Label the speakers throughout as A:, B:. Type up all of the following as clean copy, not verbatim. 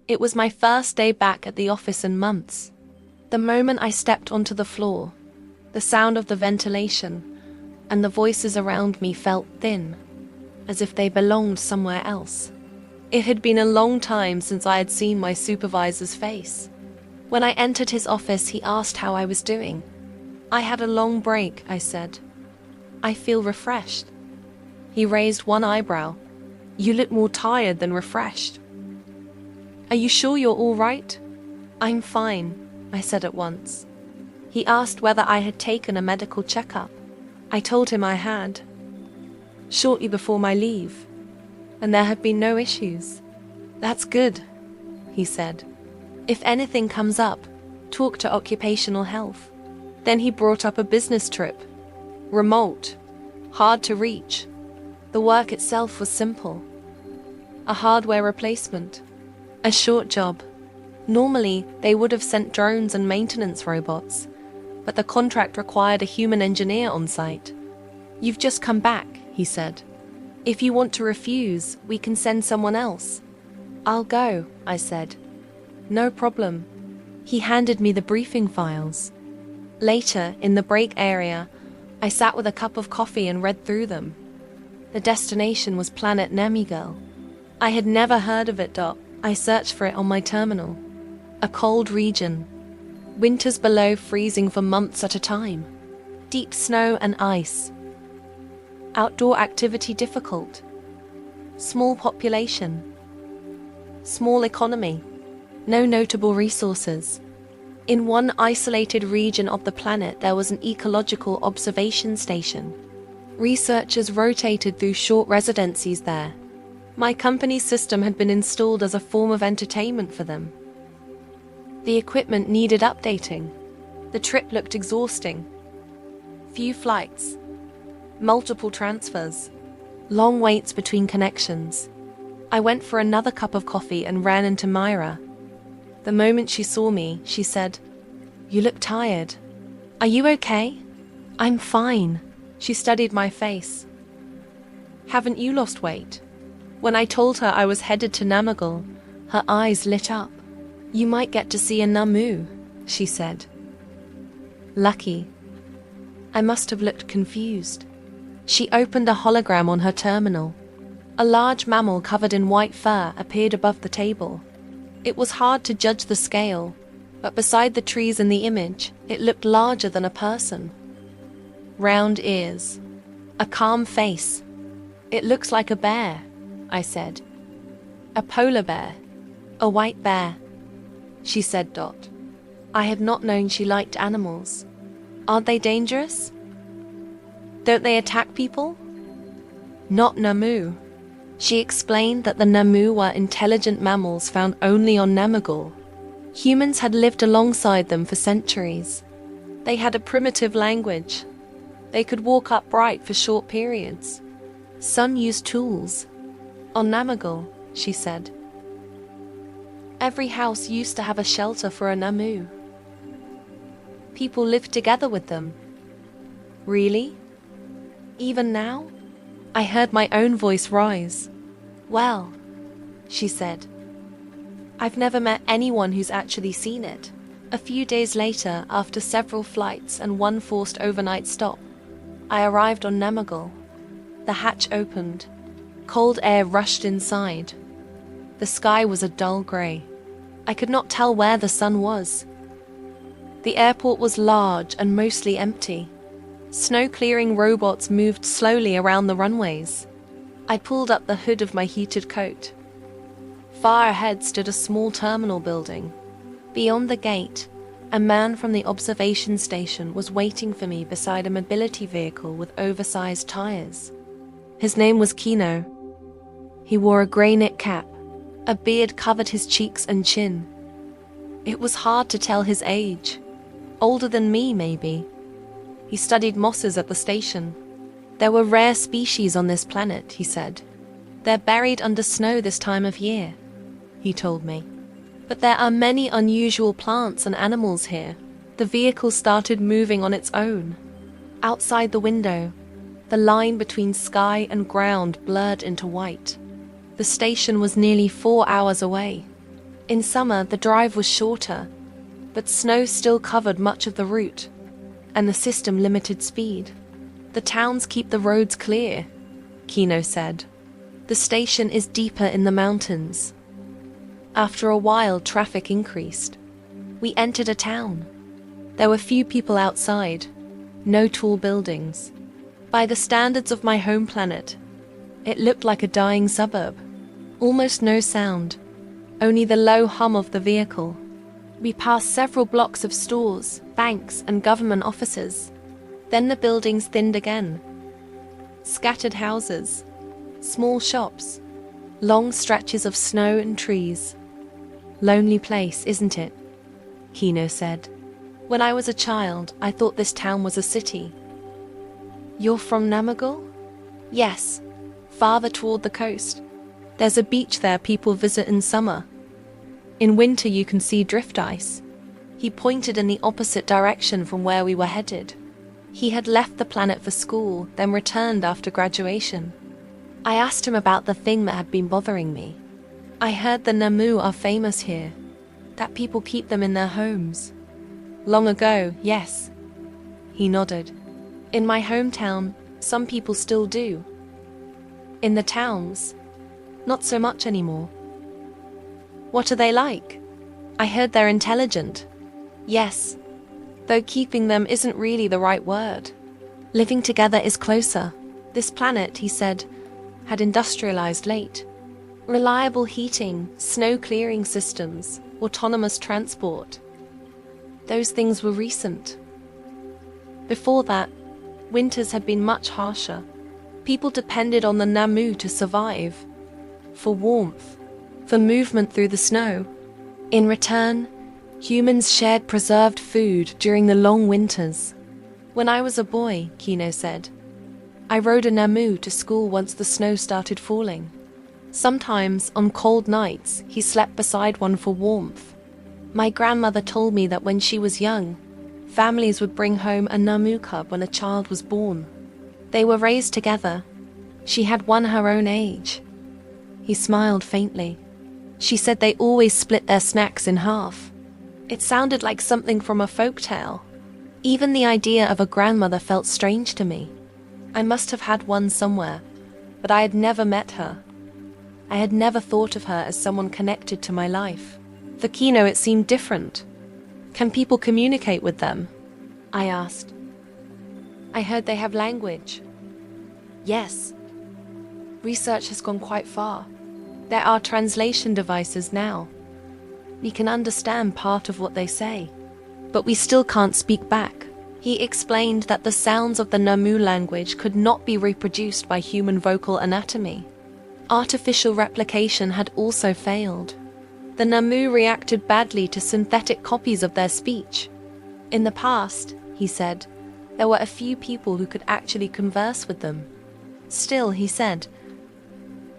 A: It was my first day back at the office in months. The moment I stepped onto the floor, the sound of the ventilation and the voices around me felt thin, as if they belonged somewhere else. It had been a long time since I had seen my supervisor's face. When I entered his office, he asked how I was doing. I had a long break, I said. I feel refreshed. He raised one eyebrow. You look more tired than refreshed. Are you sure you're all right? I'm fine, I said at once. He asked whether I had taken a medical checkup. I told him I had, shortly before my leave, and there had been no issues. That's good, he said. If anything comes up, talk to occupational health. Then he brought up a business trip. Remote, hard to reach. The work itself was simple. A hardware replacement. A short job. Normally, they would have sent drones and maintenance robots, but the contract required a human engineer on site. You've just come back, he said. If you want to refuse, we can send someone else. I'll go, I said. No problem. He handed me the briefing files. Later, in the break area, I sat with a cup of coffee and read through them. The destination was planet Namurguru. I had never heard of it. I searched for it on my terminal. A cold region. Winters below freezing for months at a time. Deep snow and ice. Outdoor activity difficult. Small population. Small economy. No notable resources. In one isolated region of the planet, there was an ecological observation station. Researchers rotated through short residencies there. My company's system had been installed as a form of entertainment for them. The equipment needed updating. The trip looked exhausting. Few flights. Multiple transfers. Long waits between connections. I went for another cup of coffee and ran into Myra. The moment she saw me, she said, "You look tired. Are you okay?" "I'm fine." She studied my face. "Haven't you lost weight?" When I told her I was headed to Namurguru, her eyes lit up. "You might get to see a Namu," she said. Lucky. I must have looked confused. She opened a hologram on her terminal. A large mammal covered in white fur appeared above the table. It was hard to judge the scale, but beside the trees in the image, it looked larger than a person. Round ears. A calm face. "It looks like a bear," I said. "A polar bear. A white bear," she said. I had not known she liked animals. "Aren't they dangerous? Don't they attack people?" "Not Namu." She explained that the Namu were intelligent mammals found only on Namurguru. Humans had lived alongside them for centuries. They had a primitive language. They could walk upright for short periods. Some used tools. On Namurguru, she said, every house used to have a shelter for a Namu. People lived together with them. Really? Even now? I heard my own voice rise. "Well," she said, "I've never met anyone who's actually seen it." A few days later, after several flights and one forced overnight stop, I arrived on Namurguru. The hatch opened. Cold air rushed inside. The sky was a dull grey. I could not tell where the sun was. The airport was large and mostly empty. Snow-clearing robots moved slowly around the runways. I pulled up the hood of my heated coat. Far ahead stood a small terminal building. Beyond the gate, a man from the observation station was waiting for me beside a mobility vehicle with oversized tires. His name was Kino. He wore a grey knit cap. A beard covered his cheeks and chin. It was hard to tell his age. Older than me, maybe. He studied mosses at the station. There were rare species on this planet, he said. They're buried under snow this time of year, he told me. But there are many unusual plants and animals here. The vehicle started moving on its own. Outside the window, the line between sky and ground blurred into white. The station was nearly 4 hours away. In summer, the drive was shorter, but snow still covered much of the route, and the system limited speed. The towns keep the roads clear, Kino said. The station is deeper in the mountains. After a while, traffic increased. We entered a town. There were few people outside, no tall buildings. By the standards of my home planet, it looked like a dying suburb. Almost no sound, only the low hum of the vehicle. We passed several blocks of stores, banks, and government offices. Then the buildings thinned again. Scattered houses, small shops, long stretches of snow and trees. Lonely place, isn't it? Kino said. When I was a child, I thought this town was a city. You're from Namurguru? Yes, farther toward the coast. There's a beach there people visit in summer. In winter you can see drift ice. He pointed in the opposite direction from where we were headed. He had left the planet for school, then returned after graduation. I asked him about the thing that had been bothering me. I heard the Namu are famous here, that people keep them in their homes. Long ago, yes. He nodded. In my hometown, some people still do. In the towns, not so much anymore. What are they like? I heard they're intelligent. Yes, though keeping them isn't really the right word. Living together is closer. This planet, he said, had industrialized late. Reliable heating, snow clearing systems, autonomous transport. Those things were recent. Before that, winters had been much harsher. People depended on the Namu to survive, for warmth, for movement through the snow. In return, humans shared preserved food during the long winters. When I was a boy, Kino said, I rode a Namu to school once the snow started falling. Sometimes, on cold nights, he slept beside one for warmth. My grandmother told me that when she was young, families would bring home a Namu cub when a child was born. They were raised together. She had one her own age. He smiled faintly. She said they always split their snacks in half. It sounded like something from a folk tale. Even the idea of a grandmother felt strange to me. I must have had one somewhere, but I had never met her. I had never thought of her as someone connected to my life. For Kino, it seemed different. Can people communicate with them? I asked. I heard they have language. Yes. Research has gone quite far. There are translation devices now. We can understand part of what they say, but we still can't speak back. He explained that the sounds of the Namu language could not be reproduced by human vocal anatomy. Artificial replication had also failed. The Namu reacted badly to synthetic copies of their speech. In the past, he said, there were a few people who could actually converse with them. Still, he said,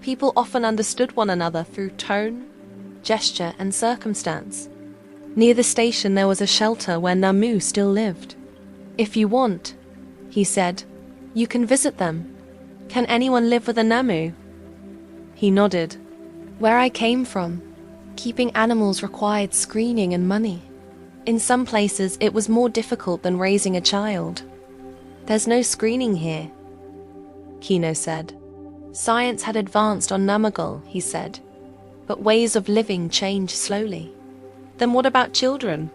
A: people often understood one another through tone, gesture, and circumstance. Near the station there was a shelter where Namu still lived. If you want, he said, you can visit them. Can anyone live with a Namu? He nodded. Where I came from, keeping animals required screening and money. In some places it was more difficult than raising a child. There's no screening here, Kino said. Science had advanced on Namurguru, he said, but ways of living change slowly. Then what about children?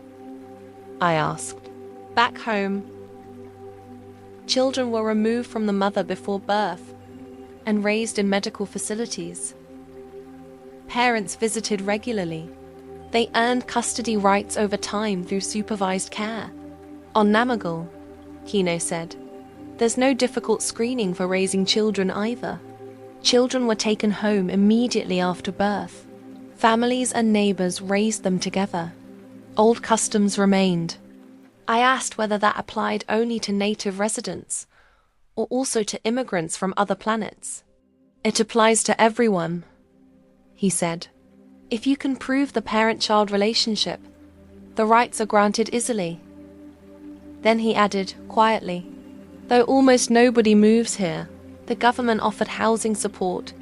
A: I asked. Back home, children were removed from the mother before birth and raised in medical facilities. Parents visited regularly. They earned custody rights over time through supervised care. On Namurguru, Kino said, there's no difficult screening for raising children either. Children were taken home immediately after birth. Families and neighbors raised them together. Old customs remained. I asked whether that applied only to native residents or also to immigrants from other planets. It applies to everyone, he said. If you can prove the parent-child relationship, the rights are granted easily. Then he added, quietly, though almost nobody moves here, the government offered housing support,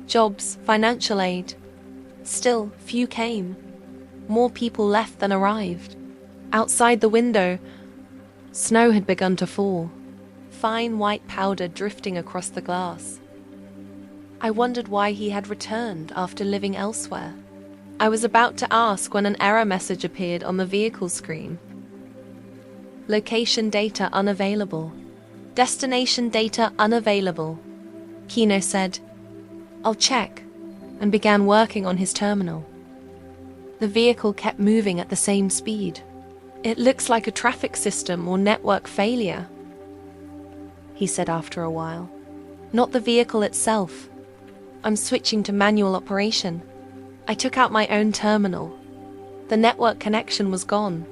A: jobs, financial aid. Still, few came. More people left than arrived. Outside the window, snow had begun to fall, fine white powder drifting across the glass. I wondered why he had returned after living elsewhere. I was about to ask when an error message appeared on the vehicle screen. Location data unavailable. Destination data unavailable. Kino said, "I'll check," and began working on his terminal. The vehicle kept moving at the same speed. "It looks like a traffic system or network failure," he said after a while. "Not the vehicle itself. I'm switching to manual operation." I took out my own terminal. The network connection was gone.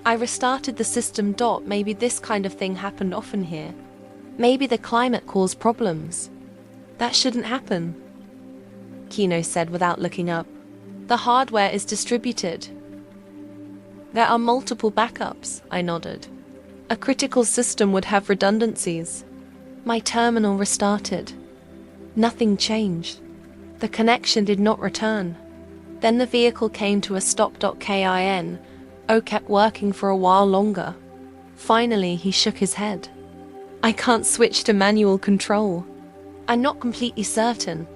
A: I restarted the system. Maybe this kind of thing happened often here. Maybe the climate caused problems. That shouldn't happen, Kino said without looking up. The hardware is distributed. There are multiple backups, I nodded. A critical system would have redundancies. My terminal restarted. Nothing changed. The connection did not return. Then the vehicle came to a stop. Kin kept working for a while longer. Finally, he shook his head. "I can't switch to manual control. I'm not completely certain,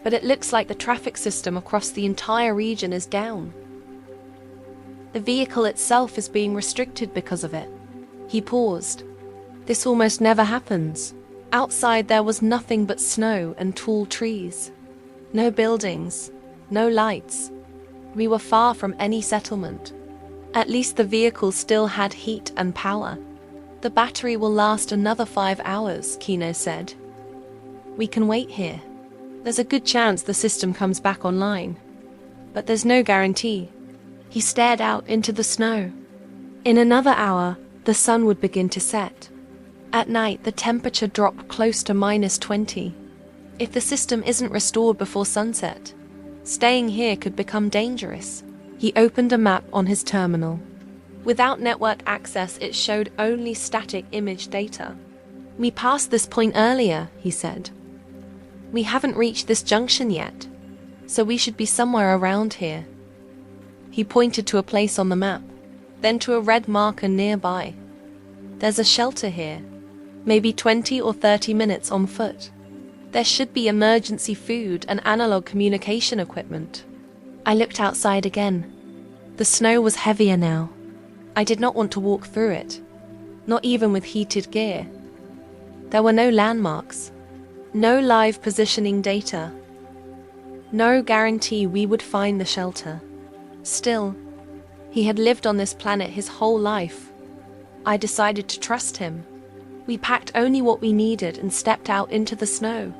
A: but it looks like the traffic system across the entire region is down. The vehicle itself is being restricted because of it." He paused. "This almost never happens." Outside there was nothing but snow and tall trees. No buildings, no lights. We were far from any settlement. At least the vehicle still had heat and power. "The battery will last another 5 hours, Kino said. "We can wait here. There's a good chance the system comes back online. But there's no guarantee." He stared out into the snow. In another hour, the sun would begin to set. At night, the temperature dropped close to -20. If the system isn't restored before sunset, staying here could become dangerous. He opened a map on his terminal. Without network access, it showed only static image data. "We passed this point earlier," he said. "We haven't reached this junction yet, so we should be somewhere around here." He pointed to a place on the map, then to a red marker nearby. "There's a shelter here, maybe 20 or 30 minutes on foot. There should be emergency food and analog communication equipment." I looked outside again. The snow was heavier now. I did not want to walk through it, not even with heated gear. There were no landmarks, no live positioning data, no guarantee we would find the shelter. Still, he had lived on this planet his whole life. I decided to trust him. We packed only what we needed and stepped out into the snow.